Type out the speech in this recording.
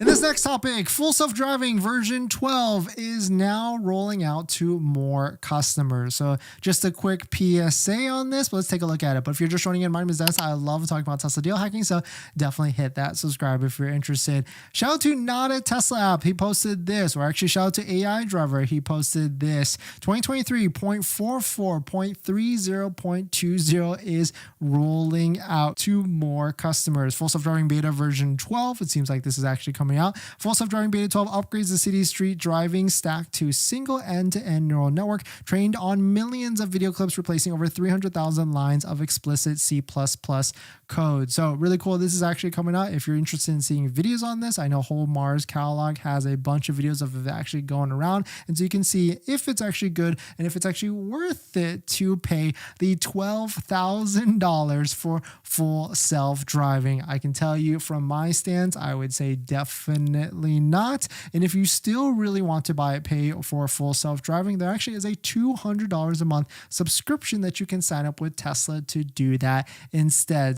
In this next topic, full self-driving version 12 is now rolling out to more customers. So just a quick PSA on this, but let's take a look at it. But if you're just joining in, my name is Dennis. I love talking about Tesla deal hacking, so definitely hit that subscribe if you're interested. Shout out to Not a Tesla app. He posted this, or actually shout out to AI Driver. He posted this. 2023.44.30.20 is rolling out to more customers. Full self-driving beta version 12. It seems like this is actually coming out. Full self-driving beta 12 upgrades the city street driving stack to single end-to-end neural network trained on millions of video clips, replacing over 300,000 lines of explicit C++ code. So really cool. This is actually coming out. If you're interested in seeing videos on this, I know Whole Mars Catalog has a bunch of videos of it actually going around, and so you can see if it's actually good and if it's actually worth it to pay the $12,000 for full self-driving. I can tell you from my stance, I would say definitely not. And if you still really want to pay for full self-driving, there actually is a $200 a month subscription that you can sign up with Tesla to do that instead.